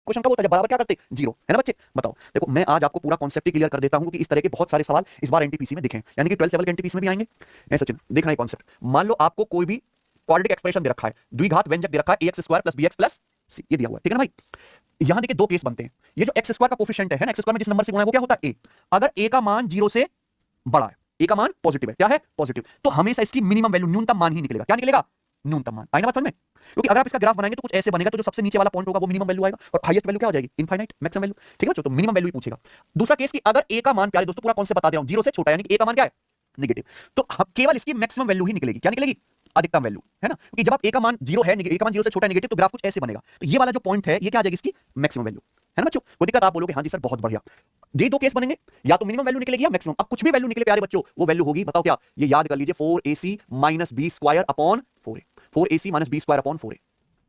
Question कब होता है जब बराबर क्या करते जीरो, है ना बच्चे। बताओ देखो मैं आज आपको पूरा कॉन्सेप्ट ही क्लियर कर देता हूं कि इस तरह के बहुत सारे सवाल इस बार एनटीपीसी में दिखे हैं, यानी कि 12th लेवल के एनटीपीसी में भी आएंगे। ऐसा सचिन देखना है कॉन्सेप्ट, मान लो आपको कोई भी क्वाड्रेटिक एक्सप्रेशन दे रखा है, द्विघात व्यंजक दे रखा है ax square plus bx plus c, ये दिया हुआ है, ठीक है ना भाई। यहां देखिए दो केस बनते हैं, ये जो एक्स स्क्वायर का कोफिशिएंट है ना, एक्स स्क्वायर में जिस नंबर से गुणा है वो क्या होता है a, अगर a का मान 0 से बड़ा है, a का मान पॉजिटिव है, क्या है पॉजिटिव, तो हमेशा इसकी मिनिमम वैल्यू न्यूनतम मान ही निकलेगा, क्या निकलेगा न्यूनतम मान, आई ना बात समझ में। क्योंकि अगर आप इसका ग्राफ बनाएंगे तो कुछ ऐसे बनेगा, तो जो सबसे नीचे वाला पॉइंट होगा वो मिनिमम वैल्यू आएगा और हाईएस्ट वैल्यू क्या हो जाएगी इनफाइनाइट मैक्सिमम वैल्यू, ठीक है बच्चों, तो मिनिमम वैल्यू ही पूछेगा। दूसरा केस कि अगर a का मान, प्यारे दोस्तों पूरा कॉन्सेप्ट बता दे रहा हूं, 0 से छोटा यानी कि a का मान क्या है नेगेटिव, तो केवल इसकी मैक्सिमम वैल्यू ही निकलेगी, क्या निकलेगी अधिकतम वैल्यू, है ना। क्योंकि जब आप a का मान 0 है, a का मान 0 से छोटा है नेगेटिव, तो ग्राफ कुछ ऐसे बनेगा, तो ये वाला जो पॉइंट है ये क्या आ जाएगी इसकी मैक्सिमम वैल्यू, है ना बच्चों। कोई दिक्कत आप बोलोगे हाँ जी सर बहुत बढ़िया, ये दो केस बनेंगे, या तो मिनिमम वैल्यू निकलेगी या मैक्सिमम। अब कुछ भी वैल्यू निकले प्यारे बच्चों वो वैल्यू होगी, बताओ क्या, ये याद कर लीजिए 4ac minus B square upon 4a, 4ac minus B square upon 4a,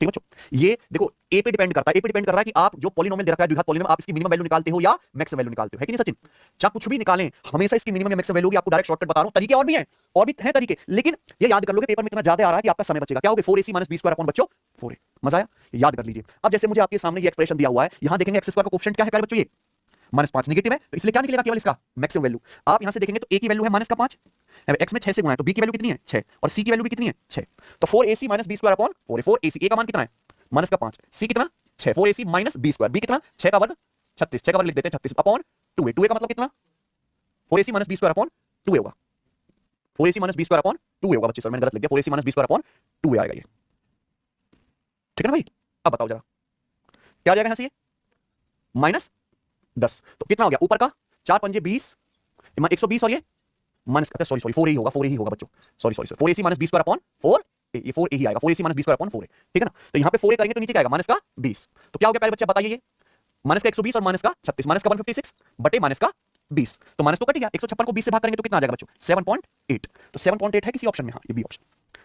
ठीक बच्चों। ये देखो ए पे डिपेंड करता है, ए पे डिपेंड कर रहा है कि आप जो पॉलिनोमियल दे रखा है द्विघात पॉलिनोमियल, आप इसकी मिनिमम वैल्यू निकालते हो या मैक्सिमम वैल्यू निकालते हो, है कि नहीं सचिन। चाहे कुछ भी निकालें हमेशा इसकी मिनिमम या मैक्सिमम वैल्यू होगी, आपको डायरेक्ट शॉर्टकट बता रहा हूं, तरीके और भी हैं, और भी हैं तरीके, लेकिन ये याद कर लोगे पेपर में इतना ज्यादा आ रहा है कि आपका समय बचेगा। क्या होगा 4ac minus B square upon बच्चों 4a, मजा आया, याद कर लीजिए। अब जैसे मुझे आपके सामने ये एक्सप्रेशन दिया हुआ है, यहां देखेंगे एक्स स्क्वायर का कोफिशिएंट क्या है बच्चों, ये -5 नेगेटिव है, तो इसलिए क्या निकलेगा केवल इसका मैक्सिमम वैल्यू। आप यहां से देखेंगे तो a की वैल्यू है -5, x में 6 से गुणा है तो b की वैल्यू कितनी है 6, और c की वैल्यू भी कितनी है 6, तो 4ac minus B square upon 4a, 4ac a का मान कितना है -5, c कितना 6, 4ac minus B square, b कितना 6 का वर्ग 36, 6 का वर्ग लिख देते हैं 36 अपॉन 2a, 2a का मतलब कितना 4ac minus B square upon 2a होगा, 4ac minus B square upon 2a होगा बच्चे, सर मैंने गलत लिख दिया, 4ac minus B square upon 2a आएगा ये, ठीक है ना भाई। अब बताओ जरा क्या आ जाएगा यहां से, ये -10, तो कितना हो गया ऊपर का 4 पंजे 20 120, और ये माइनस सॉरी 4 ही होगा, 4 ही होगा बच्चों, sorry 4ac minus B square upon 4, ये 4 ही आएगा, 4ac minus B square upon 4, ठीक है ना। तो यहां पे 4 करेंगे तो नीचे क्या आएगा -20, तो क्या हो गया पहले बच्चे बताइए, ये -120 और -36, -156 बटे -20, तो माइनस तो कट गया, 156 को 20 से भाग करेंगे तो कितना आ जाएगा बच्चों 7.8, तो 7.8 है किसी ऑप्शन में, हाँ ये बी ऑप्शन,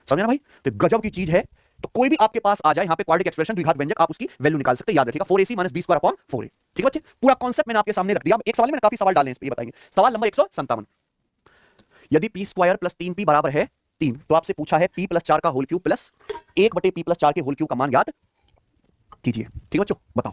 समझे ना भाई। तो गजब की चीज है, तो कोई भी आपके पास आ जाए यहाँ पे क्वाड्रेटिक एक्सप्रेशन द्विघात व्यंजक, आप उसकी वैल्यू निकाल सकते हैं, याद रखिएगा 4ac minus B square upon 4a, ठीक है बच्चे। पूरा कॉन्सेप्ट मैंने आपके सामने रख दिया। अब एक सवाल में मैंने काफी सवाल डाले हैं इस पे, ये बताएंगे। सवाल नंबर 157, यदि p स्क्वायर प्लस 3p बराबर है 3, तो आपसे पूछा है p प्लस 4 का होल क्यूब प्लस 1 बटे p प्लस 4 के होल क्यूब का मान ज्ञात कीजिए, ठीक है बच्चों। बताओ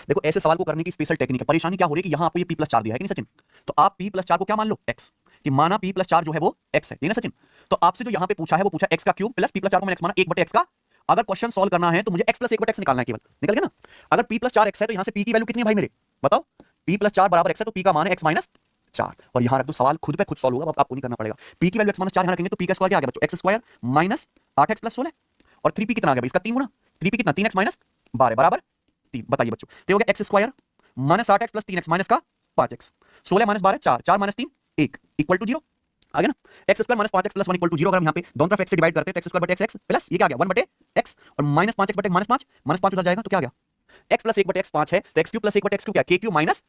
देखो ऐसे सवाल को करने की स्पेशल टेक्निक है, परेशानी क्या हो रही है कि यहां आपको ये p प्लस 4 दिया है कि नहीं सचिन, तो आप p प्लस 4 को क्या मान लो x, कि माना p प्लस 4 जो है वो x है, ये ना सचिन। तो आपसे जो यहां पे पूछा है वो पूछा x का क्यूब प्लस p प्लस 4 को मैंने x माना 1 बटे x का, अगर क्वेश्चन सॉल्व करना है तो मुझे x प्लस 1 बटे x निकालना है केवल, निकल गया ना। अगर p प्लस 4 x है तो यहां से p की वैल्यू कितनी है भाई मेरे, बताओ p प्लस 4 बराबर x है, तो p का मान है x माइनस 4, और यहां रख दो, सवाल खुद पे खुद सॉल्व होगा, आपको नहीं करना पड़ेगा। p की वैल्यू x माइनस 4 यहां रखेंगे तो p का स्क्वायर क्या आ गया बच्चों x square minus 8x plus 16, और 3p कितना आ गया भाई इसका 3 गुना, 3p कितना 3x माइनस 12 बराबर 3, बताइए बच्चों, तो हो गया x square minus 8x plus 3x minus का 5x, 16 minus 12 4, 4 minus 3 1 equal to 0 आ गया ना। x square minus 5x plus 1 equal to 0, अगर हम यहाँ पे दोनों तरफ x से डिवाइड करते हैं तो x स्क्वायर बटे x प्लस ये क्या आ गया 1 बटे x, और माइनस 5x बटे -5 उधर जाएगा तो क्या आ गया x प्लस 1 बटे x 5 है, तो x क्यूब प्लस 1 बटे x क्यूब क्या k क्यूब माइनस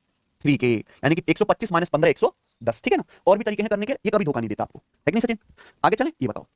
3k, यानी कि 125 माइनस 15 110, ठीक है ना। और भी तरीके हैं करने के, ये कभी धोखा नहीं देता आपको, है कि नहीं सचिन। आगे चलें, ये बताओ